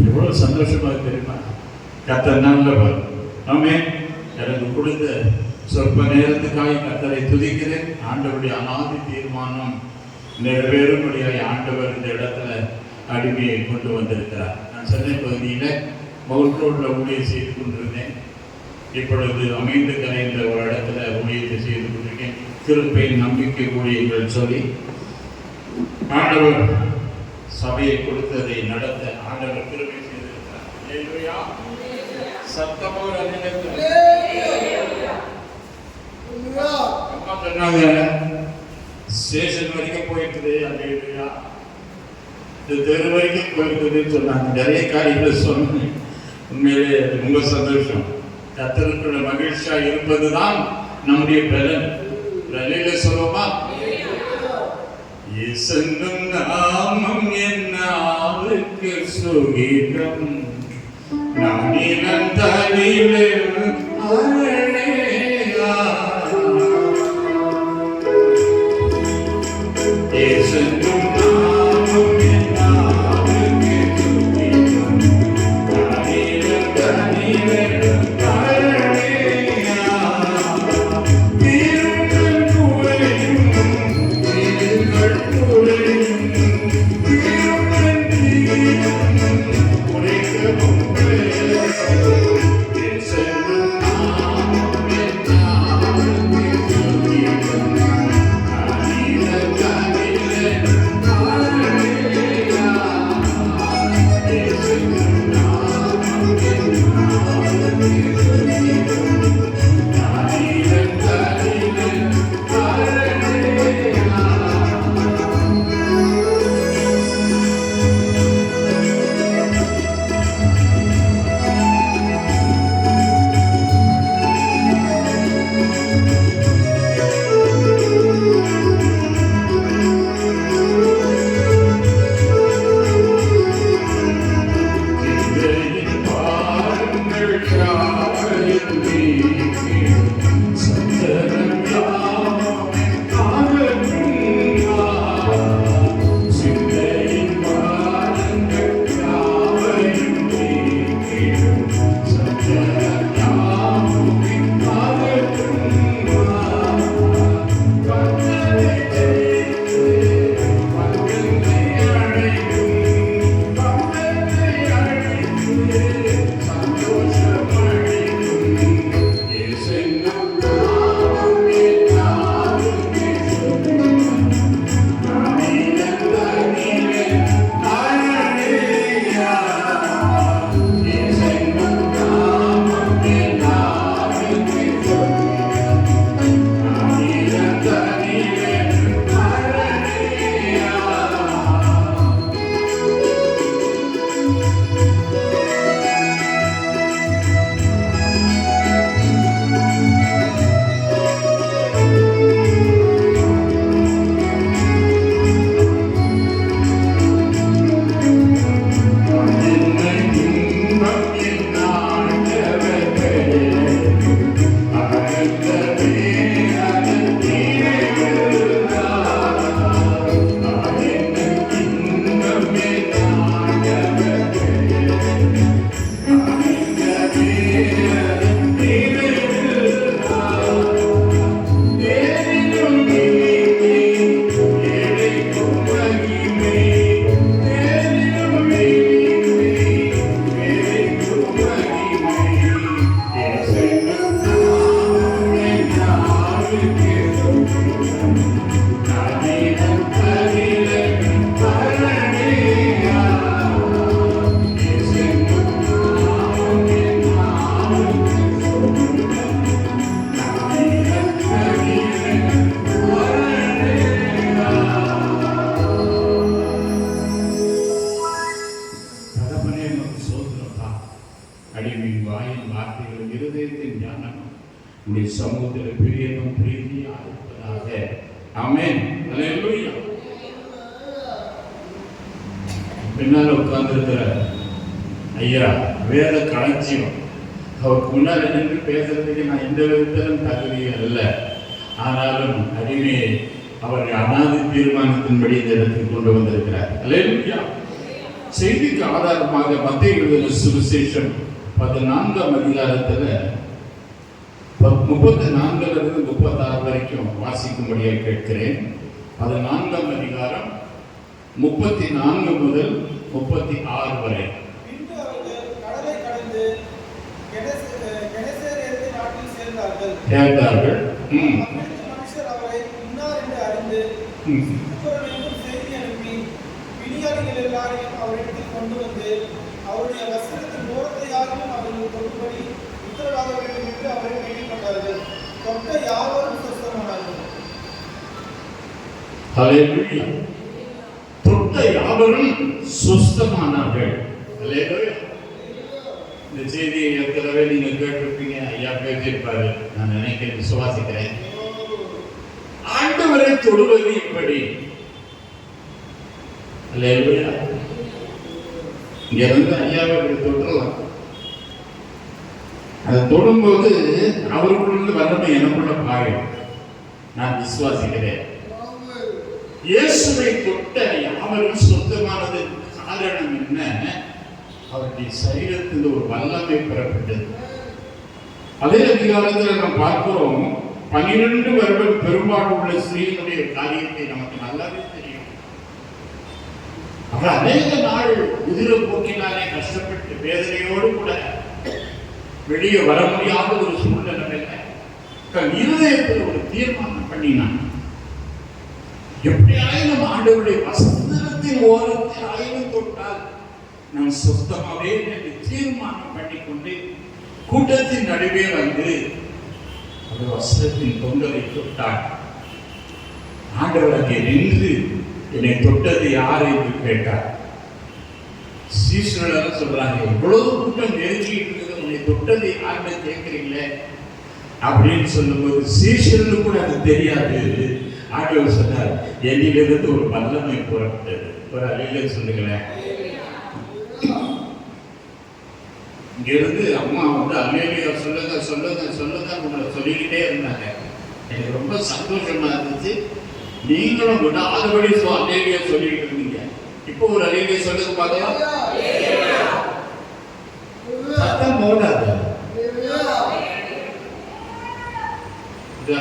எவ்வளவு சந்தோஷமாக தெரியுமா? கர்த்தர் நல்லவர். ஆமென். எனக்கு கொடுத்த சொற்ப நேரத்துக்காக கர்த்தரை துதிக்கிறேன். ஆண்டவருடைய அநாதி தீர்மானம் நிறைவேறும்படியாக ஆண்டவர் இந்த இடத்துல அடிமையை கொண்டு வந்திருக்கிறார். நான் சென்னை பகுதியில் மவுண்ட் ரோட்டில் ஊழியர் செய்து கொண்டிருந்தேன். இப்பொழுது அமைந்து கரைந்த ஒரு இடத்துல ஊழியத்தை செய்து கொண்டிருக்கேன். கிருபை நம்பிக்கை ஊழியர்கள் சொல்லி ஆண்டவர் சபையை கொடுத்ததை நடத்த ஆண்டவர் கிருபை செய்திருக்கிறார். சத்தமாக அம்மா சொன்னாங்க, ஸ்டேஷன் வரைக்கும் போயிட்டுது, அல்லேலூயா, இந்த தெரு வரைக்கும் போயிருக்குதுன்னு சொன்னாங்க. நிறைய காரியங்களை சொன்னேன். உண்மையிலே ரொம்ப சந்தோஷம். கர்த்தருக்குள்ள மகிழ்ச்சியா இருப்பதுதான் நம்முடைய பலன். அல்லேலூயா சொல்லுவோமா? இயேசுவின் நாமம் என் நாவுக்கு சுகீதம், நான் இனந்தனிலே ஆழேயா. இயேசுவின் நாமம் என் நாவுக்கு சுகீதம், நான் இனந்தனிலே ஆழேயா. தீருங்கள் குறையும் தீருங்கள் குறையும் தீருங்கள் தீரும் குறைக்கவும் சமூகத்தில் பிரியனும் பிரீதியா இருப்பதாக. ஆமென். அல்லேலூயா. பின்னால் உட்கார்ந்திருக்கிற ஐயா வேத களஞ்சியம். அவருக்கு முன்னால் நின்று பேசுறதுக்கு நான் எந்த விதத்திலும் தகுதி அல்ல. ஆனாலும் அடிமையை அவர் அநாதி தீர்மானத்தின்படி இந்த இடத்துக்கு கொண்டு வந்திருக்கிறார். அல்லேலூயா. செய்திக்கு ஆதாரமாக மத்தேயு எழுதின சுவிசேஷம் 14ஆம் அதிகாரத்துல 34 36 வரைக்கும் வாசிக்கும்படியாக கேட்கிறேன். 14ஆம் அதிகாரம் 34 முதல் 36 வரை. பின்பு அவர்கள் கடலை கடந்து கெனசரேத்து நாட்டில் சேர்ந்தார்கள். மனுஷர் அவரை இன்னார் என்று அறிந்து சித்தப்பொருளுக்கும் செய்தி அனுப்பி பிணியாளிகள் எல்லாரையும் அவரிடத்தில் கொண்டு வந்து அவருடைய வஸ்திரத்தின் ஓரத்தையாகவும் அவர்கள் தொடுபடி உத்தரவாக வேண்டும் என்று அவரை கேள்விப்பட்டார்கள். தொட்ட யாவரும் சுத்தமானார்கள். ஹல்லேலூயா. தொட்ட யாவரும் சுத்தமானார்கள். ஹல்லேலூயா. இந்த செய்தியை எத்தனை நீங்க கேட்டிருப்பீங்க, ஐயா பேசியிருப்பாரு, நான் நினைக்கிறேன், விசுவாசிக்கிறேன். ஆண்டவரை தொடுவது இப்படி. ஹல்லேலூயா. இங்க இருந்து ஐயாவை தொட்டலாம். அதை தொடும்போது அவருக்குள்ள வல்லமை எனக்குள்ள பாயும். நான் விசுவாசிக்கிறேன். இயேசுவை தொட்ட யாவரும் சுத்தமானது காரணம் என்ன? அவருடைய சரீரத்தில் ஒரு வல்லமை பெறப்பட்டது. அதே அதிகாரத்தில் நாம் பார்க்கிறோம், 12 வருடம் பெரும்பாடு உள்ள ஸ்திரீயினுடைய காரியத்தை நமக்கு நல்லாவே தெரியும். அவர் அநேக நாள் உதிர போக்கினாலே கஷ்டப்பட்டு வேதனையோடு கூட வெளியே வர முடியாத ஒரு சூழ்நிலையில தன் இருதயத்தில் ஒரு தீர்மானம் பண்ணினான். எப்படியாயினும் ஆண்டவருடைய வஸ்திரத்தின் ஓரத்தை ஆயினும் தொட்டால் நான் சுத்தமாவே என்று தீர்மானம் பண்ணிக்கொண்டு கூட்டத்தின் நடுவே வந்து அந்த வஸ்திரத்தின் தொங்கலை தொட்டார். ஆண்டவர் அங்கே நின்று என்னை தொட்டது யார் என்று கேட்டார். சீசர்கள் சொல்றாங்க, எவ்வளவு கூட்டம் நெருங்கிட்டு இருக்குது, உன்னை தொட்டது யாருன்னு கேட்கிறீங்களே அப்படின்னு சொல்லும்போது சீசர்களுக்கு கூட அது தெரியாது. ஆண்டவர் சொன்னார், என்னிலிருந்து ஒரு வல்லமை புறப்பட்டது. ஒரு அலையில சொல்லுங்களேன். இங்கிருந்து அம்மா வந்து அல்லேலூயா சொல்லுங்க சொல்லுங்க சொல்லுங்க உங்களை சொல்லிக்கிட்டே இருந்தாங்க. எனக்கு ரொம்ப சந்தோஷமா இருந்துச்சு. நீங்களும் விடாதபடி அல்லேலூயா சொல்லிக்கிட்டு இருந்தீங்க. இப்போ ஒரு அல்லேலூயா சொல்லுங்க பார்க்கலாம். சத்தம் போடாது.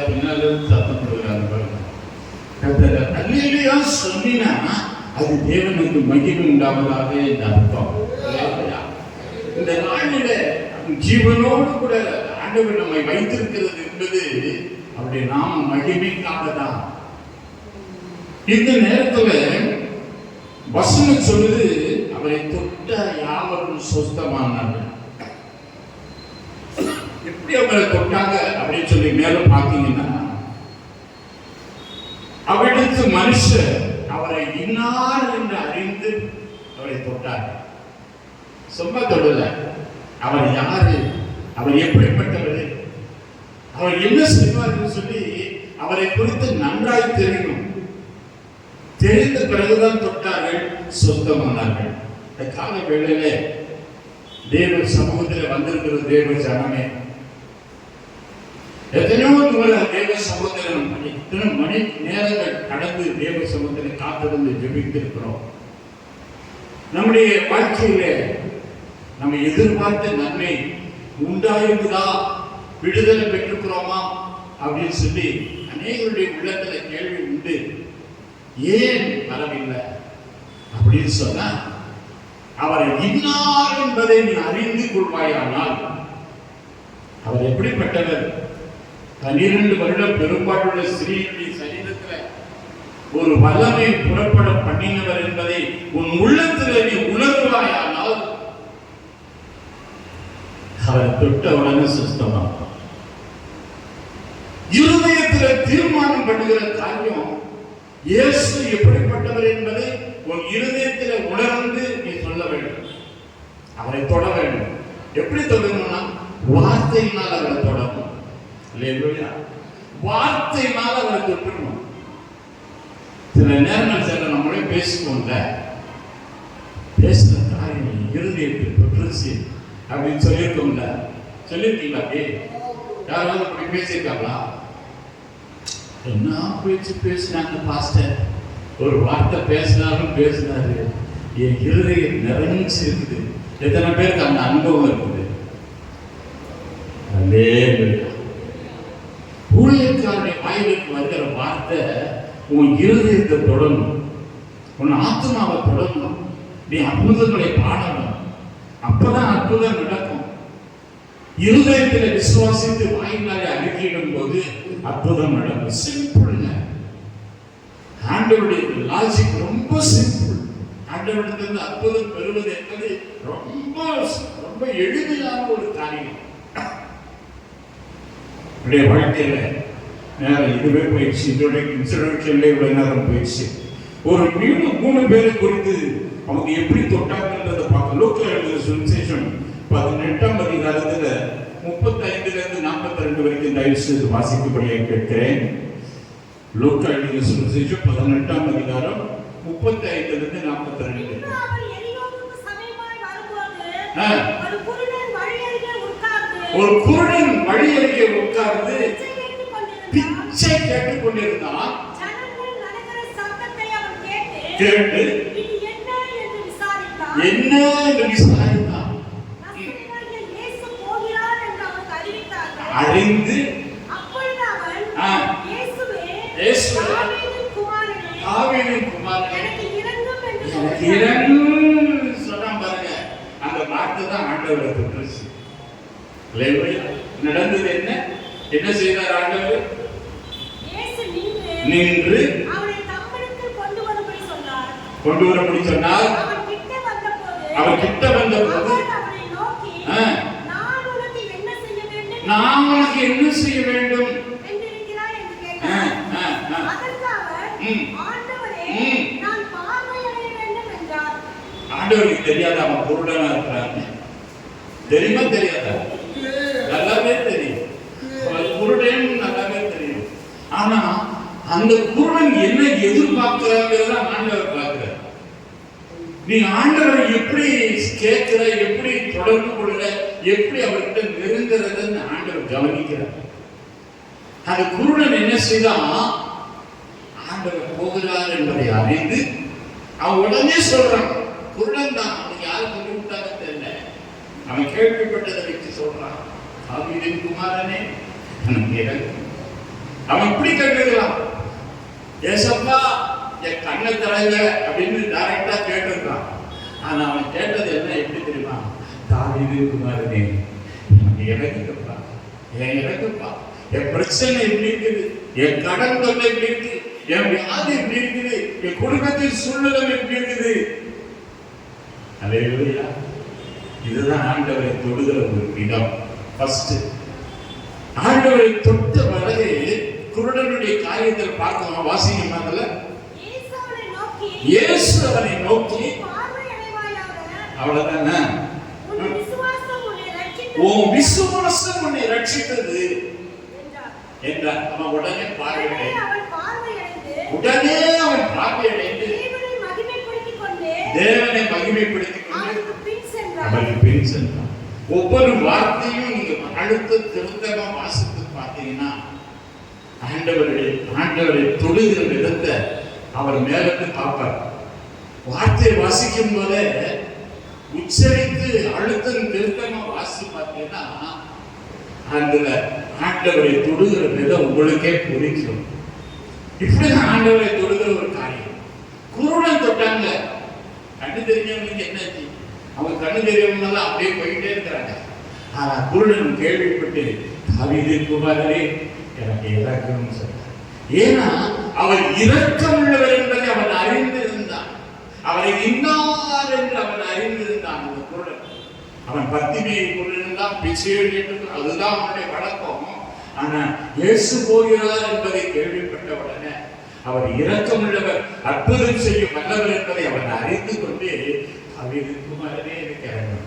பின்னால சத்தம் போடுறாங்க பாருங்க. அல்லேலூயா சொன்னா அது தேவனுக்கு மகிமை உண்டாவதாக இந்த அர்த்தம். இந்த நாளில ஜீவனோடு கூட ஆண்டவர் நம்மை வைத்திருக்கிறது என்பது அவருடைய நாம மகிமைக்காக தான். இந்த நேரத்துல வசனம் சொல்லுது, அவரை தொட்ட யாவரும் சுத்தமானார்கள். எப்படி அவரை தொட்டாங்க அப்படின்னு சொல்லி மேலும் பார்த்தீங்கன்னா, அவரிடத்து மனுஷர் அவரை இன்னார் என்று அறிந்து அவரை தொட்டார். சும்மா தொடல. அவர் யாரு, அவர் எப்படிப்பட்டவர், அவர் என்ன செய்வார் என்று சொல்லி அவரை குறித்து நன்றாய் தெரியணும். தெரிந்த பிறகுதான் தொட்டார்கள், சுத்தமானார்கள். இந்த கால வேளையில தேவ சமூகத்தில் வந்திருக்கிற தேவ ஜனமே, எத்தனையோ முறை தேவ சமூகத்தில் இத்தனை மணி நேரங்கள் கடந்து தேவ சமூகத்தில் காத்திருந்து ஜெபித்திருக்கிறோம். நம்முடைய வாழ்க்கையில நம்ம எதிர்பார்த்த நன்மை உண்டாயிருக்குதா, விடுதலை பெற்றிருக்கிறோமா அப்படின்னு சொல்லி அநேகருடைய உள்ளத்துல கேள்வி உண்டு. ஏன் வரவில்லை அப்படின்னு சொன்னா, அவரை இன்னார் என்பதை நீ அறிந்து கொள்வாயானால், அவர் எப்படிப்பட்டவர், 12 வருடம் பெரும்பாடுள்ள ஸ்திரீயுடைய சரீரத்தில் ஒரு வல்லமை புறப்பட பண்ணினவர் என்பதை உன் உள்ளத்தில் நீ உணர்வாயானால் அவரை தொட்ட உடனே சுத்தமாகும். இருதயத்தில் தீர்மானம் பண்ணுகிற காரியம், இயேசு எப்படிப்பட்டவர் என்பதை உன் இருதயத்தில் உணர்ந்து நீ சொல்ல வேண்டும். அவரை தொட வேண்டும். எப்படி தொடங்கணும்னா, வார்த்தையினால் அவரை தொடரும். வார்த்தையினால் அவரை தொட்டுக்கணும். சில நேரங்கள் சில நம்மளே பேசுவோம்ல, பேசுற காரியம் இருதயத்தில் தொற்றுச்சு அப்படின்னு சொல்லியிருக்கோம்ல, சொல்லியிருக்கீங்களா? அப்படி யாராவது அப்படி பேசியிருக்காங்களா? என்ன பேச்சு பேசினாங்க பாஸ்டர், ஒரு வார்த்தை பேசினாலும் பேசினாரு, என் இருதயம் நிறைஞ்சு இருக்குது. எத்தனை பேருக்கு அந்த அனுபவம் இருக்குது? ஊழியக்காரனுடைய வாயிலுக்கு வருகிற வார்த்தை உன் இருதயத்தை தொடணும், உன் ஆத்மாவை தொடணும். நீ அற்புதங்களை பாடணும், அப்பதான் அற்புதம் நடக்கும். இருதயத்தில் விசுவாசித்து வாயினாலே அறிக்கையிடும் போது அற்புதம் நடக்கும். சிம்பிள். ஆண்டவருடைய லாஜிக் ரொம்ப சிம்பிள். ஆண்டவரிடத்திலிருந்து அற்புதம் பெறுவது என்பது ரொம்ப ரொம்ப எளிமையான ஒரு காரியம். வாழ்க்கையில நேரம் இதுவே போயிடுச்சு. இன்ட்ரோடக்ஷன்ல இவ்வளவு நேரம் போயிடுச்சு. ஒரு 3 பேரை குறித்து அவங்க எப்படி தொட்டாங்கன்றதை பார்க்க. லூக்கா எழுதின சுவிசேஷம் 18ஆம் அதிகாரத்துல 35ல இருந்து 42 வரைக்கும் தயவு செய்து வாசிக்கும்படியாக கேட்கிறேன். லூக்கா எழுதின சுவிசேஷம் 18ஆம் அதிகாரம் 35ல இருந்து 42. ஒரு குருடன் வழி அருகே உட்கார்ந்து பிச்சை கேட்டுக் கொண்டிருந்தான். கேட்டு என்ன என்று விசாரித்தான். அறிந்து தாவீதின் குமாரனே எனக்கு இரங்கும் சொன்னான் பாருங்க. அந்த வார்த்தை தான் ஆண்டவரை தொட்டுச்சு. நடந்தது என்ன? என்ன செய்தார் ஆண்டவர்? நின்று கொண்டு வரும்படி சொன்னார். அவர் கிட்ட வந்தபோது நான் உனக்கு என்ன செய்ய வேண்டும்? ஆண்டவருக்கு தெரியாத அவன் குருடனா இருக்கிறான்னு தெரியுமா? தெரியாதா? நல்லாவே தெரியும். குருடன் நல்லாவே தெரியும். ஆனா அந்த குருடன் என்ன எதிர்பார்க்கிறாங்கிறத ஆண்டவர் பார்க்கிறார். நீ ஆண்டவரை எப்படி கேட்கிற, எப்படி தொடர்பு கொள்கிற, எப்படி அவர்கிட்ட நெருங்கிறதுன்னு ஆண்டவர் கவனிக்கிறார். அந்த குருடன் என்ன செய்தான்? ஆண்டவர் போகிறார் என்பதை அறிந்து அவன் உடனே சொல்றான். குருடன் தான், அவனுக்கு யாரும் சொல்லி விட்டாங்க தெரியல. அவன் கேள்விப்பட்டதை வச்சு சொல்றான், தாவீதின் குமாரனே எனக்கு இறங்கும். அவன் இப்படி கேட்டுக்கலாம், ஏசப்பா என் கண்ணை தரங்க அப்படின்னு டைரக்டா கேட்டிருக்கான். ஆனா அவன் கேட்டது என்ன எப்படி தெரியுமா? தாவீதின் குமாரனே எனக்கு இறங்குப்பா, என் இறங்குப்பா. என் பிரச்சனை எப்படி இருக்குது, என் கடன் தொல்லை எப்படி இருக்கு, என் வியாதி எப்படி இருக்குது, என் குடும்பத்தின் சூழ்நிலை எப்படி இருக்குது. அல்லேலூயா. இதுதான் ஆண்டவரை தொடுகிற ஒரு இடம். ஃபர்ஸ்ட் ஆண்டவரை தொட்ட பிறகு குருடனுடைய காரியத்தில் பார்க்கணும். வாசிங்க அதுல இயேசு அவனை நோக்கி அவ்வளவுதானே, உன் விசுவாசம் உன்னை ரட்சித்தது என்றார். அவன் உடனே பார்வையடைந்து தேவனை மகிமைப்படுத்திக் கொண்டு அவருக்கு பின் சென்றான். ஒவ்வொரு வார்த்தையும் நீங்க அடுத்த திருத்தமா வாசித்து பார்த்தீங்கன்னா ஆண்டவரை தொடுகிற விதத்தை அவர் மேலிருந்து பார்ப்பார். வார்த்தையை வாசிக்கும் போதே உச்சரித்து அழுத்தம் திருத்தமா வாசித்து பார்த்தீங்கன்னா அதுல ஆண்டவரை தொடுகிற விதம் உங்களுக்கே புரிக்கும். இப்படிதான் ஆண்டவரை தொடுகிற ஒரு காரியம். குருடன் தொட்டாங்க. கண்ணு தெரிஞ்சவங்களுக்கு என்னாச்சு? அவங்க கண்ணு தெரியவங்க அப்படியே போயிட்டே இருக்கிறாங்க. ஆனா குருடன் கேள்விப்பட்டு தாவீதின் குமாரனே எனக்கு இறக்கம் சொன்னார். ஏன்னா அவர் இரக்கம் உள்ளவர் என்பதை அவன் அறிந்திருந்தான். அவரை இன்னார் என்று அவன் அறிந்திருந்தான். அந்த குருடன் அவன் பத்தினியை கொண்டிருந்தான், பிச்சை எடுத்து, அதுதான் அவனுடைய வழக்கம். ஆனா இயேசு போகிறார் என்பதை கேள்விப்பட்ட உடனே அவர் இரக்கம் உள்ளவர், அற்புதம் செய்யும் வல்லவர் என்பதை அவன் அறிந்து கொண்டு தாவீதின் குமாரனே எனக்கு இறங்கணும்.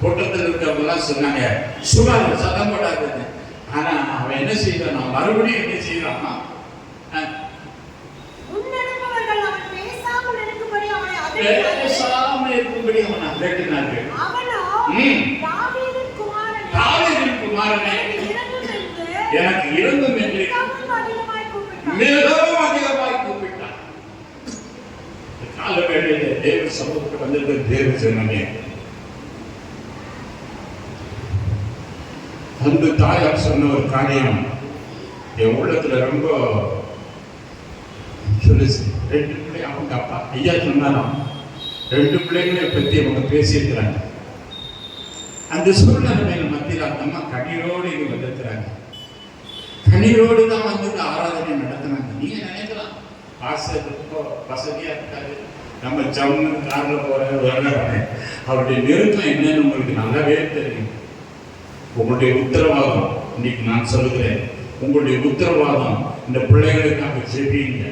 கூட்டத்தில் இருக்கிறவங்க எல்லாம் சொன்னாங்க, சுமார் சதம் போடாதுன்னு. ஆனா அவன் என்ன செய்யறான்? மறுபடியும் என்ன செய்யறான்? பேசாம இருக்கும்படி அவன் அதட்டினார்கள். தாவீதின் குமாரனே எனக்கு இறங்கும் என்று மிகவும் அதிகமாய் கூப்பிட்டான். கால வேளையிலே தேவ சமூகத்துக்கு வந்திருக்கிற தேவ ஜனமே, அந்த தாயார் சொன்ன ஒரு காரியம் என் உள்ளத்துல ரொம்ப சொல்லுச்சு. 2 பிள்ளை, அவங்க அப்பா ஐயா சொன்னாலும் 2 பிள்ளைகளை பற்றி அவங்க பேசியிருக்கிறாங்க. அந்த சூழ்நிலைமையில மத்தியில் அந்த அம்மா கண்ணீரோடு இங்க வந்திருக்கிறாங்க. கண்ணீரோடு தான் வந்து இந்த ஆராதனை நடத்தினாங்க. நீங்க நினைக்கலாம் பாசத்துக்கோ வசதியா இருக்காது, நம்ம ஜம்மு கார்ல வர்றவங்க அவருடைய நெருக்கம் என்னன்னு உங்களுக்கு நல்லாவே தெரியும். உங்களுடைய உத்தரவாதம் இன்னைக்கு நான் சொல்லுகிறேன், உங்களுடைய உத்தரவாதம் இந்த பிள்ளைகளுக்காக ஜெபிங்க.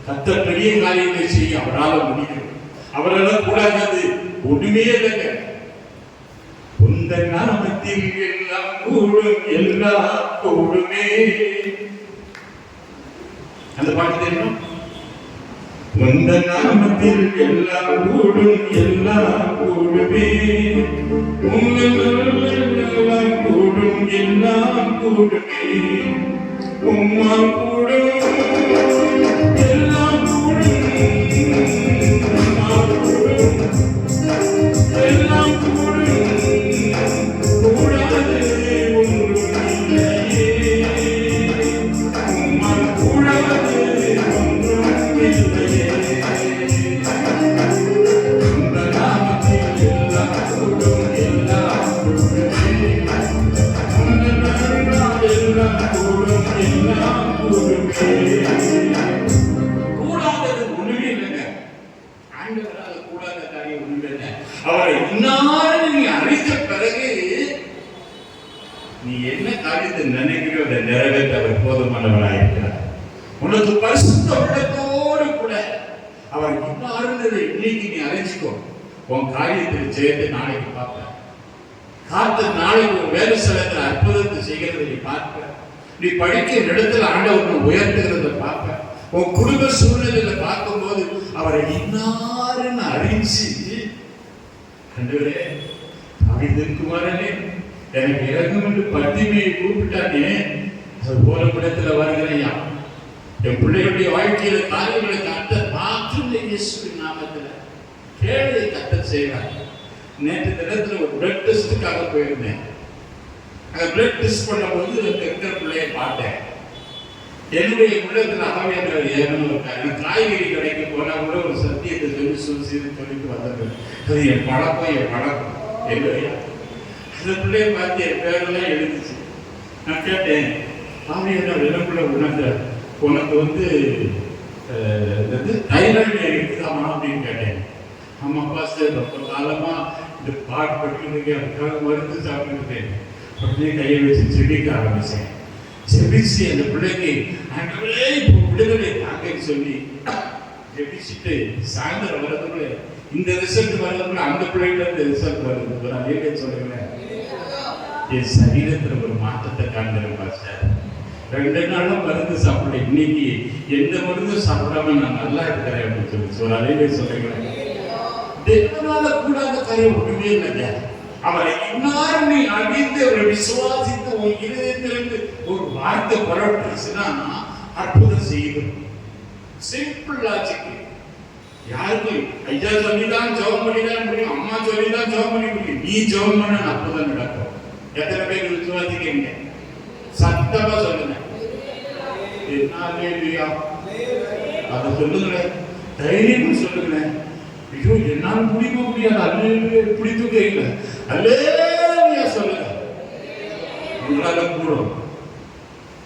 கர்த்தர் பெரிய காரியங்களை செய்ய அவரால் முடியும். அவரால் கூடாது ஒண்ணுமே இல்லைங்க. உந்த நாமத்தில் எல்லாம் கூடும், எல்லாம் கூடுமே. அந்த பாட்டு தெரியும். உந்த நாமத்தில் எல்லாம் கூடும், எல்லாம் கூடுமே. எல்லாம் கூடும், எல்லாம் கூடுமே. உம்மா கூடும், எல்லாம் கூடும், எல்லாம் கூடும். கூடாது ஒன்றும் இல்லையே, உம்மா கூடாது ஒன்றும் இல்லையே. உந்த நாமத்தில் எல்லாம் கூடும், எல்லாம் கூடுமே. உந்த நாமத்தில் எல்லாம் கூடும், எல்லாம் கூடுமே. கூடாதது ஒண்ணுமே இல்லைங்க. ஆண்டவரால் கூடாத காரியம் ஒண்ணுமே இல்லை. அவரை இன்னாலும் நீ அறிந்த பிறகு நீ என்ன காரியத்தை நினைக்கிறோ அதை நிறைவேற்ற அவர் போதுமானவராக இருக்கிறார். உனக்கு பரிசுத்த உள்ளத்தோடு கூட அவர் இன்னாருந்ததை இன்னைக்கு நீ அறிஞ்சிக்கோ. உன் காரியத்தில் ஜெயத்தை நாளைக்கு பார்ப்ப. காத்து நாளைக்கு ஒரு வேலை ஸ்தலத்தில் அற்புதத்தை செய்கிறதை நீ பார்ப்ப. நீ படிக்கிற இடத்துல ஆண்டவர் உயர்த்துகிறத பார்ப்ப. உன் குடும்ப சூழ்நிலையில பார்க்கும்போது அவரை இன்னாருன்னு அறிஞ்சு, கண்டவரே தாவீதுக்குமாரனே எனக்கு இறங்கும் என்று பத்திமையை கூப்பிட்டானே, அது போல இடத்துல வருகிறையா. என் பிள்ளைகளுடைய வாழ்க்கையில காரியங்களை கர்த்தர் மாற்றும் இயேசுவின் நாமத்துல கேள்வி கர்த்தர் செய்வார். நேற்று தினத்துல ஒரு பிளட் டெஸ்டுக்காக போயிருந்தேன். அந்த பிளட் டெஸ்ட் பண்ணும்போது இருக்கிற பிள்ளைய பார்த்தேன். என்னுடைய உள்ளத்துல ஆவியானவர் ஏகணும் இருக்காரு. எனக்கு காய்கறி கடைக்கு போனா கூட ஒரு சத்தியத்தை சொல்லிட்டு வந்தது. அது என் பழக்கம் என்னுடைய அந்த பிள்ளைய பார்த்து என் பேரெல்லாம் எழுதிச்சு. நான் கேட்டேன், ஆவியானவர் எனக்குள்ள உனக்கு வந்து தைராய்டு இருக்குதாமா அப்படின்னு கேட்டேன். ஆமா பாஸ்டர், ரொம்ப காலமா இந்த பாடுபட்டு அதுக்காக மருந்து சாப்பிட்டுருக்கேன் அப்படியே கையை வச்சு செடிக்க ஆரம்பிச்சேன். ஜெபிச்சு அந்த பிள்ளைக்கு ஆண்டவரே இப்போ விடுதலை தாங்கன்னு சொல்லி ஜெபிச்சுட்டு சாயந்தரம் வரதுக்குள்ள இந்த ரிசல்ட் வரதுக்குள்ள அந்த பிள்ளைகிட்ட இந்த ரிசல்ட் வருது. நான் ஏற்க சொல்லுங்களேன், என் சரீரத்துல ஒரு மாற்றத்தை காண்கிறேன் பாஸ்டர். 2 நாளும் மருந்து சாப்பிட, இன்னைக்கு எந்த மருந்து சாப்பிடாம நான் நல்லா இருக்கிறேன் அப்படின்னு சொல்லி அதே சொல்லுங்களேன். தேவனால கூடாத காரியம் ஒண்ணுமே இல்லைங்க. அவரை இன்னாரும் நீ அறிந்து அவரை விசுவாசித்து உன் இருதயத்திலிருந்து ஒரு வார்த்தை புறப்பட்டுச்சுன்னா அற்புதம் செய்யும். Simple logic. யாருக்கும் ஐயா சொல்லிதான் ஜெபம் பண்ணிதான் முடியும், அம்மா சொல்லிதான் ஜெபம் பண்ணி முடியும். நீ ஜெபம் பண்ண அற்புதம் நடக்கும். எத்தனை பேர் விசுவாசிக்கிறீங்க? சத்தமா சொல்லுங்க. அதை சொல்லுங்களேன், தைரியம் சொல்லுங்களேன். ஐயோ என்னால் முடிக்க முடியாது, அல்லேலூயா பிடித்துக்க இல்லை, அல்லேலூயா சொல்லுங்க. உங்களால கூடும்.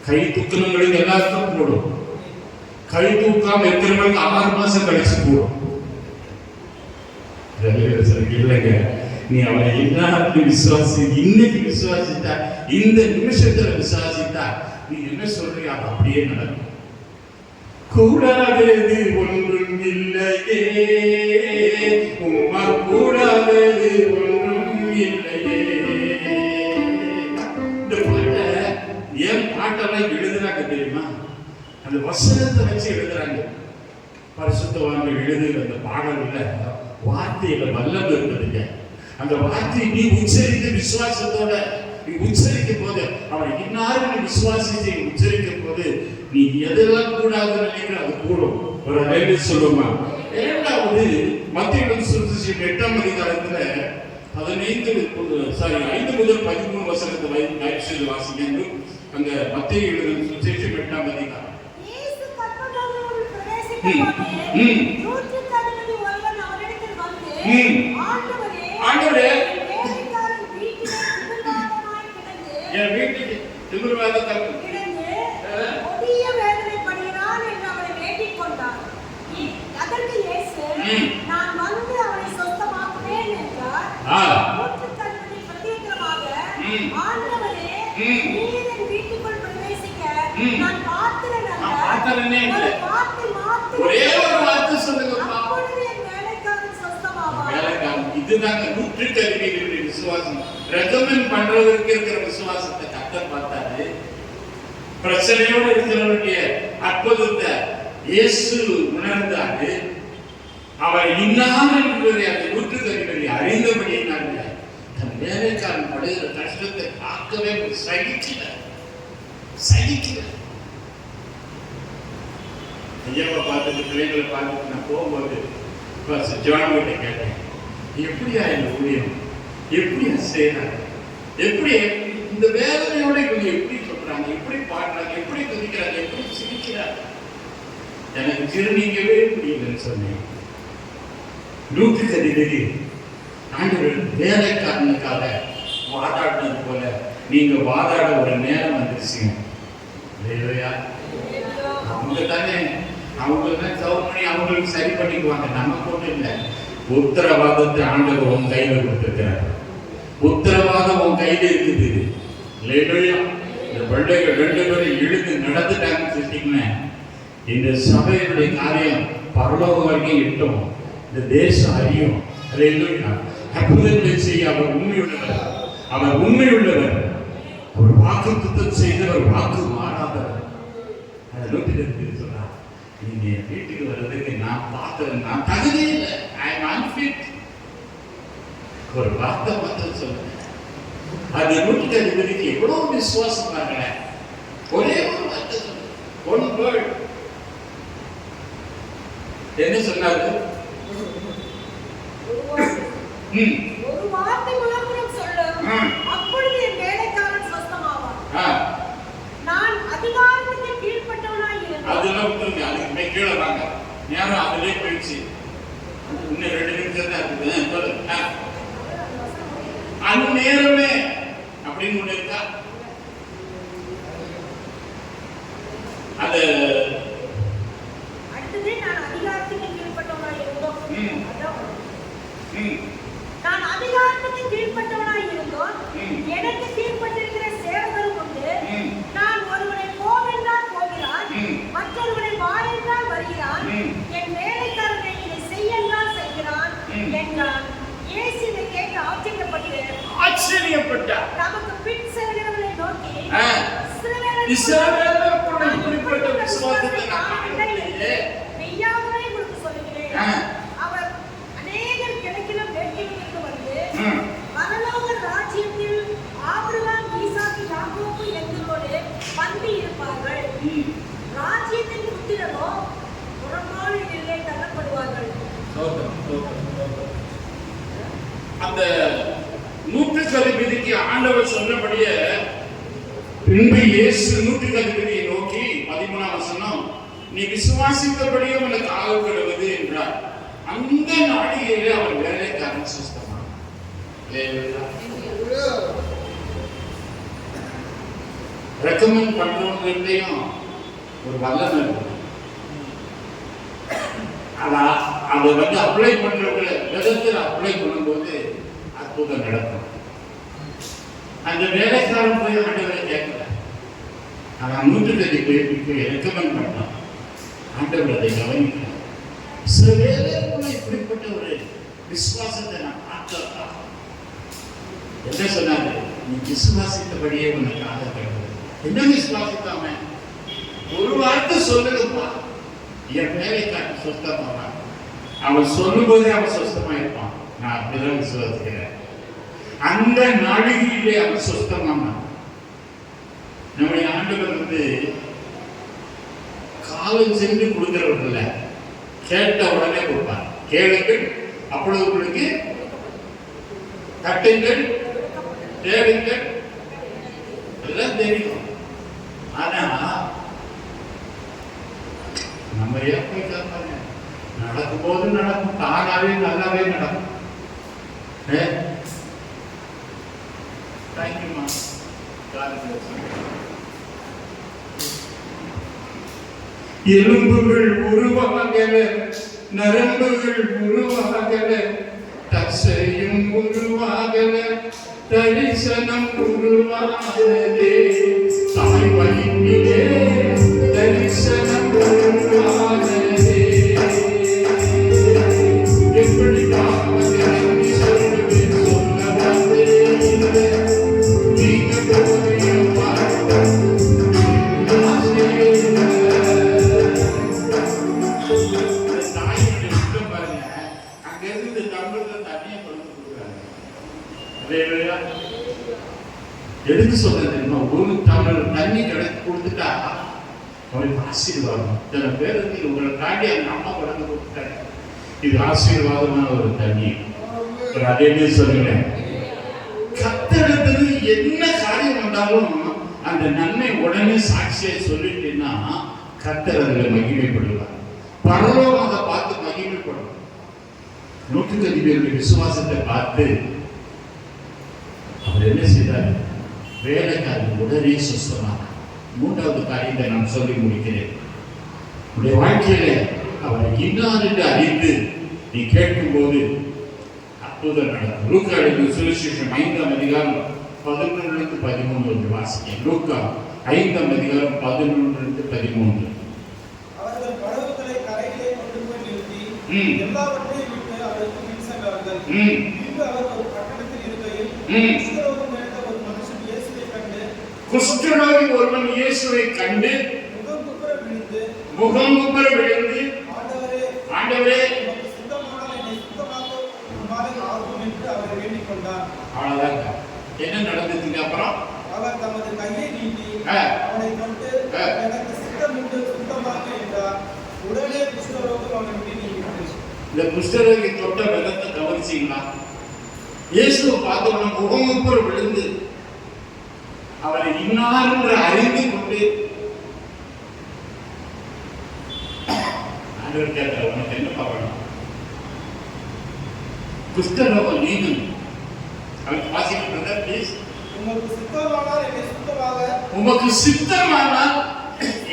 கை தூக்கணுங்களுக்கு எல்லாருக்கும் கூடும். கை தூக்காம இருக்கிறவங்களுக்கு 6 மாசம் கழிச்சு கூடும். இல்லைங்க, நீ அவனை எல்லாருக்கும் விசுவாசி. இன்னைக்கு விசுவாசித்தா, இந்த நிமிஷத்துல விசுவாசித்தா, நீ என்ன சொல்றியா அப்படியே நடக்கும். கூடாதது ஒன்றும் இல்லையே, உம்மா கூடாதது ஒன்றும் இல்லையே. இந்த பாட்டை ஏன் பாட்டெல்லாம் எழுதுறாங்க தெரியுமா? அந்த வசனத்தை வச்சு எழுதுறாங்க. பரிசுத்தவான்கள் எழுதுகிற அந்த பாடல்ல வார்த்தையில வல்லமை இருக்குதுங்க. அந்த வார்த்தையை நீ உச்சரித்து விசுவாசத்தோட நீ உச்சரிக்கும் போது, அவனை இன்னாரும் நீ விசுவாசித்து உச்சரிக்கும் போது, நீ எதெல்லாம் கூடாதுன்னு நினைக்கிற அது கூடும். ஒரு அலையில் சொல்லுமா. 2வது அது மத்திய சுவிசேஷம் 8ஆம் அதிகாரத்துல 5 முதல் 13 வசனத்தை வாசிங்க. அங்க மத்திய சுவிசேஷம் 8ஆம் அதிகாரம். இயேசு கப்பர்நகூமில் பிரவேசித்தபோது நூற்றுக்கதிபதி ஒருவன் அவரிடத்தில் வந்து, ஆண்டவரே, வேலைக்காரன் வீட்டிலே திமிர்வாதமாய் கிடந்து கொடிய வேதனைப்படுகிறான் என்று அவனை வேண்டிக் கொண்டார். அதற்கு இயேசு, நான் வந்து அவனை சொஸ்தமாக்குவேன் என்றார். நூற்றுக்கதிபதி பிரதியுத்தரமாக, ஆண்டவரே, நீர் என் வீட்டுக்குள் பிரவேசிக்க நான் பாத்திரனே அல்ல. ஒரே ஒரு வார்த்தை சொல்லுங்க. அப்பொழுது என் வேலைக்காரன் சொஸ்தமாவான். வேலைக்காரன் இதுதாங்க நூற்றுக்கதிபதியுடைய விசுவாசம். ரெக்கமெண்ட் பண்றவருக்கு இருக்கிற விசுவாசத்தை கர்த்தர் பார்த்தாரு. பிரச்சனையோடு இருக்கிறவருடைய அற்புதத்தை இயேசு உணர்ந்தாரு. அவர் இன்னார் என்பதை அந்த நூற்றுக்கதிபதி அறிந்தபடியினால தன் வேலைக்காரன் படுகிற கஷ்டத்தை பார்க்கவே சகிக்கல. ஐயாவை பார்த்துட்டு பிள்ளைங்களை பார்த்துட்டு நான் போகும்போது ஜோனகிட்ட கேட்டேன், எப்படியா இந்த ஊழியம், எப்படியா செய்யறாங்க, எப்படி இந்த வேதனையோட இவங்க எப்படி சொல்றாங்க, எப்படி பாடுறாங்க, எப்படி துதிக்கிறாங்க, எப்படி சிரிக்கிறாங்க, எனக்கு திருநீங்கவே முடியலன்னு சொன்னேன். நூற்றுக்கதிபதி ஆண்டவர் வேலைக்காரனுக்காக வாதாடினது போல நீங்க வாதாட ஒரு நேரம் வந்துருச்சுங்க. அவங்க தானே சௌமணி அவங்களுக்கு சரி பண்ணிக்குவாங்க, நமக்கு ஒன்றும் இல்லை. உத்தரவாதத்தை ஆண்டவர் உன் கையில கொடுத்துருக்கிறார். உத்தரவாதம் உன் கையில இருக்குது. இந்த பிள்ளைகள் 2 பேரும் இழுத்து நடந்துட்டாங்கன்னு சொல்லிட்டீங்கன்னா இந்த சபையினுடைய காரியம் பரலோக வரைக்கும் இட்டோம். இந்த தேசம் அறியும். அற்புதங்களை செய்ய அவர் உண்மையுள்ளவர். அவர் வாக்குத்தத்தம் செய்தவர், வாக்கு மாறாதவர். அதை நோக்கி சொன்னார், நீங்க வீட்டுக்கு வர்றதுக்கு நான் தகுதி இல்லை, ஐ அம் அன்ஃபிட். ஒரு வார்த்தை மாத்திரம் சொல்லுங்க. அது நூற்றுக்கதிபதிக்கு எவ்வளவு விசுவாசம் பாருங்க. ஒரே ஒரு வார்த்தை சொல்லுங்க, ஒன் வேர்ட். என்ன சொன்னாரு? ஒரு வார்த்தை மாத்திரம் சொல்லு, அப்பொழுது என் வேலைக்காரன் சொஸ்தமாவான். நான் அதிகாரத்துக்கு கீழ்ப்பட்டவனாய் இருந்தேன். அதெல்லாம் விட்டுருங்க, அதுக்கு கீழே வாங்க. நேரம் அதிலே போயிடுச்சு. இன்னும் 2 நிமிஷம் தான் இருக்குது. அந்நேரமே அப்படின்னு ஒண்ணு இருக்கா? அது அடுத்தது நான் அதிகாரத்துக்கு கீழ்ப்பட்டவனாய் இருந்தோம். நான் அதிகாரத்துக்கு கீழ்ப்பட்டவனாய் இருந்தோம். எனக்கு கீழ்ப்பட்டிருக்கிற சேவகரும் உண்டு. நான் ஒருவனை போவென்றால் போகிறான், மற்றொருவனை வா என்றால் வருகிறான், என் வேலைக்காரனை இதை செய்யென்றால் செய்கிறான் என்றான். இயேசு இதை கேட்டு ஆச்சரியப்பட்டார். நமக்கு பின் செல்கிறவர்களை நோக்கி, இஸ்ரவேலர் கூட இப்படிப்பட்ட விசுவாசத்தை நான் கண்டதில்லை. மெய்யாகவே உங்களுக்கு சொல்லுகிறேன், அவர் அநேகர் கிடைக்கிலும் வேட்கையிலிருந்து வந்து பரலோக ராஜ்யத்தில் ஆபிரகாம், ஈசாக்கு, யாக்கோபு என்பவரோடு பந்தி இருப்பார்கள். ராஜ்யத்தின் புத்திரரோ புறம்பாளிலே தள்ளப்படுவார்கள். அந்த நூற்றுக்கதிபதிக்கு ஆண்டவர் சொன்னபடியே பின்பு இயேசு நூற்றுக்கதிபதியை நோக்கி 13ஆம் வசனம், நீ விசுவாசித்தபடியே உனக்கு ஆகப்படுவது என்றார். அந்த நாளிலே அவர் வேலைக்காரன் சுஸ்தமானார். ரெக்கமெண்ட் பண்றவங்களையும் ஒரு வல்லமை இருக்கு. அதை அப்ளை பண்றவங்களை விதத்தில் அப்ளை பண்ணும்போது அற்புதம் நடக்கும். அந்த வேலைக்காரன் போய் ஆண்டவரை கேட்கல, அவன் நூற்றுக்கதிபதிக்கு ரெக்கமெண்ட் பண்ணான். ஆண்டவர் அதை கவனிக்கிறார். சில வேலைக்குள்ள இப்படிப்பட்ட ஒரு விசுவாசத்தை நான் பார்த்தா என்ன சொன்னாரு? நீ விசுவாசித்தபடியே உனக்கு ஆகப்படுவது. என்ன விசுவாசித்தாம ஒரு வார்த்தை சொல்லுங்கப்பா, என் வேலைக்காரன் சுத்தமாவான். அவன் சொல்லும் போதே அவன் சுத்தமா இருப்பான். நான் அப்படிதான் விசுவாசிக்கிறேன். அந்த நாளிகையிலே அவன் சுத்தமானான். நம்முடைய ஆண்டவர் காலம் சென்று கொடுக்கிறவர்கள் கேட்ட உடனே கொடுப்பார். கேளுங்கள் அப்பொழுது உங்களுக்கு, தட்டுங்கள் தேடுங்கள், எல்லாம் தெரியும். ஆனா நம்ம ஏற்ப நடக்கும் போது நடக்கும், தானாவே நல்லாவே நடக்கும். தேங்க்யூமா. எலும்புகள் உருவாகல, நரம்புகள் உருவாகல, தசையும் உருவாகல, தரிசனம் உருவாகலே. தாய் வயிற்றிலே தரிசனம் உருவாகலே. எப்படி பாவத்தை சொல்லுவேன், சொல்ல வந்தேன். நீங்க போதையும் எடுத்து சொல்றேன். ஒரு டம்ளர் தண்ணி கிடைத்து கொடுத்துட்டா அவருக்கு ஆசீர்வாதம். சில பேர் உங்களை தாண்டி அந்த அம்மா குழந்தை கொடுத்துட்டாங்க. இது ஆசீர்வாதமான ஒரு தண்ணி. அதே சொல்லுங்களேன், கத்தெடுத்தது என்ன காரியம் வந்தாலும் அந்த நன்மை உடனே சாட்சியை சொல்லிட்டீங்கன்னா கத்தர் அதில் மகிமைப்படுவார். பரலோகம் அதை பார்த்து மகிமைப்படும். நூற்றுக்கு அதிபருடைய விசுவாசத்தை பார்த்து அவர் என்ன செய்தார்? வேலைக்காரன் உடனே சுத்தமாக. மூன்றாவது காரியத்தை நான் சொல்லி முடிக்கிறேன். உடைய வாழ்க்கையில அவரை இன்னார் என்று அறிந்து நீ கேட்கும் போது அற்புதம் நடக்கும். லூக்கா எழுதின சுவிசேஷம் 5ஆம் அதிகாரம் 11-13 என்று வாசிக்க. லூக்கா 5ஆம் அதிகாரம் 11-13. அவர்கள் படகுகளை கரையிலே கொண்டு போய் நிறுத்தி எல்லாவற்றையும் விட்டு அவருக்கு பின் சென்றார்கள். பின்பு அவர் ஒரு பட்டணத்தில் இருக்கையில் குஷ்டரோகி ஒருவன் இயேசுவை கண்டு முகங்குப்புற விழுந்து, ஆண்டவரே அவ்வளவுதான். என்ன நடந்ததுக்கு அப்புறம் அவர் தமது கையை நீட்டி அவனை தொட்டு எனக்கு சித்தம் உண்டு, சுத்தமாக என்றார். உடனே குஷ்டரோகம் அவனை விட்டு நீங்கிவிட்டது. இந்த குஷ்டரோகி தொட்ட விதத்தை கவனிச்சீங்களா? இயேசுவை பார்த்தவன முகங்குப்புற விழுந்து அவரை இன்னார் என்று அறிந்து கொண்டு ஆண்டவர் கேட்டார், உனக்கு என்ன பார்க்கணும்? குஷ்டரோகம் நீங்கும். அவருக்கு வாசிக்கின்றதா ப்ளீஸ்? உமக்கு சித்தமானால் என்னை சுத்தமாக, உமக்கு சித்தமானால்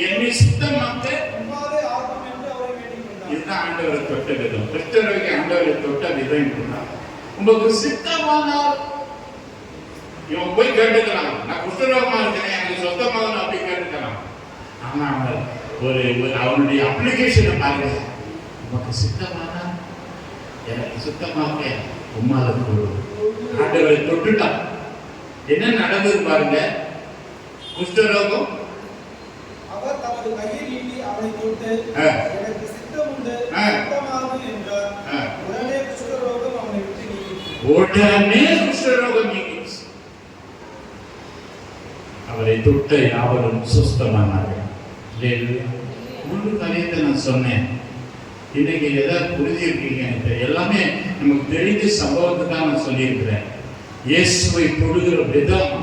என்னை சுத்தமாக்க உம்மாலே ஆகும் என்று அவரை வேண்டிக் கொண்டார். இதுதான் ஆண்டவரை தொட்ட விதம். குஷ்டரோகி ஆண்டவரை தொட்ட விதம் என்றார். உமக்கு சித்தமானால் இவன் போய் கேட்டுக்கலாம், நான் குஷ்டரோகமா இருக்கிறேன், எனக்கு சொந்தமாக அப்படி கேட்டுக்கலாம். ஆனா ஒரு அவனுடைய அப்ளிகேஷனை பாருங்க. உமக்கு சித்தமானா எனக்கு சுத்தமாக உம்மாவுக்கு ஆண்டவரை தொட்டுட்டான். என்ன நடந்தது பாருங்க. குஷ்டரோகம் அவர் தமது கையை நீட்டி அவனை தொட்டு எனக்கு சித்தம் உண்டு, சுத்தமாக என்றார். உடனே குஷ்டரோகம் அவனை விட்டு நீங்கிற்று. உடனே குஷ்டரோகம் நீங்கிற்று. அவரை தொட்ட யாவரும் சுஸ்தமானார்கள். முழு காரியத்தை நான் சொன்னேன். இன்னைக்கு எதாவது புரிஞ்சிருக்கீங்க? எல்லாமே நமக்கு தெரிஞ்ச சம்பவத்தை தான் நான் சொல்லியிருக்கிறேன். இயேசுவை தொடுகிற விதம்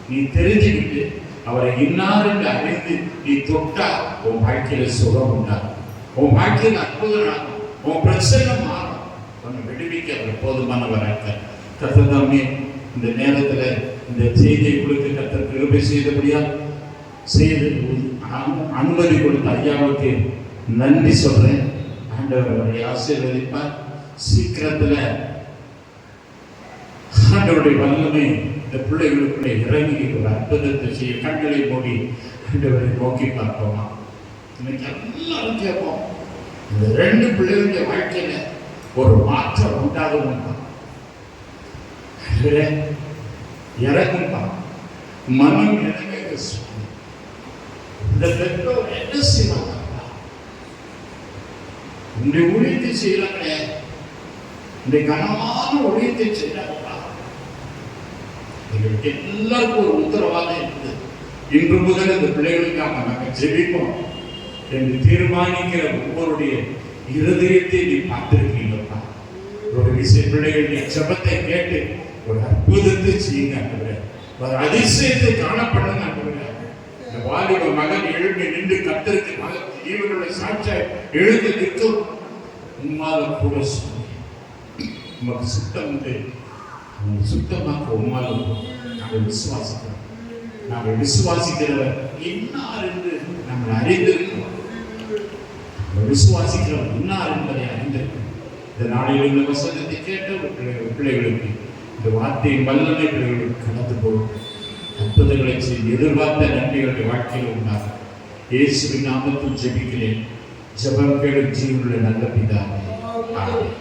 நீ தெரிஞ்சுக்கிட்டு அவரை இன்னார் என்று அறிந்து நீ தொட்டா உன் வாழ்க்கையில சுகம் உண்டாகும், உன் வாழ்க்கையில் அற்புதம் ஆகும், உன் பிரச்சனை மாறும். உன்னை விடுவிக்க அவர் போதுமானவராக. கர்த்தர் இந்த நேரத்துல இந்த செய்தியை கொடுத்து கர்த்தர் கிருபை செய்தபடியா செய்து அனுமதி கொடுத்த ஐயாவுக்கு நன்றி சொல்றேன். ஆண்டவர் அவரை ஆசீர்வதிப்பார். சீக்கிரத்துல ஆண்டவருடைய வல்லமை இந்த பிள்ளைகளுக்குள்ளே இறங்கி ஒரு அற்புதத்தை செய்ய. கண்களை மூடி ஆண்டவரை நோக்கி பார்ப்போமா? இன்னைக்கு எல்லாரும் கேட்போம், இந்த 2 பிள்ளைகளுடைய வாழ்க்கையில ஒரு மாற்றம் உண்டாகும். இறங்கும்பா, மனம் இறங்க. இந்த பெற்றோர் என்ன செய்வாங்க? இந்த ஊழியத்தை செய்யறாங்களே, இந்த கனமான ஊழியத்தை செய்யறாங்களா? எங்களுக்கு எல்லாருக்கும் ஒரு உத்தரவாதம் இருக்குது. இன்று முதல் இந்த பிள்ளைகளுக்காக நாங்கள் ஜெபிப்போம் என்று தீர்மானிக்கிற ஒவ்வொருடைய இருதயத்தை நீ பார்த்திருக்கீங்கப்பா. ஒரு விஷய பிள்ளைகளுடைய ஜெபத்தை கேட்டு ஒரு அற்புதத்தை செய்யுங்க ஆண்டவரே. ஒரு அதிசயத்தை காணப்படுங்க ஆண்டவரே. இந்த வாலிப மகன் எழுந்து நின்று கர்த்தருக்கு மகன் இவர்களுடைய சாட்சியாய் எழுந்து நிற்கும். உம்மாலும் கூட உமக்கு சுத்தம் உண்டு. சுத்தமாக உம்மாலும் நாங்கள் விசுவாசிக்கிறோம். நாங்கள் விசுவாசிக்கிறவர் இன்னார் என்று நாங்கள் அறிந்திருக்கிறோம். விசுவாசிக்கிறவர் இன்னார் என்பதை அறிந்திருக்கிறோம். இந்த நாளில் இந்த வசனத்தை கேட்ட பிள்ளைகளுக்கு இந்த வார்த்தையின் வல்லமை பிள்ளைகளுக்கு கடந்து போகும். அற்புதங்களை செய்து எதிர்பார்த்த நன்மைகளுடைய வாழ்க்கையில் உண்டாகும். இயேசுவின் நாமத்தில் ஜெபிக்கிறேன். ஜெபம் கேளும் ஜீவனுள்ள நல்ல பிதாவே. ஆமென்.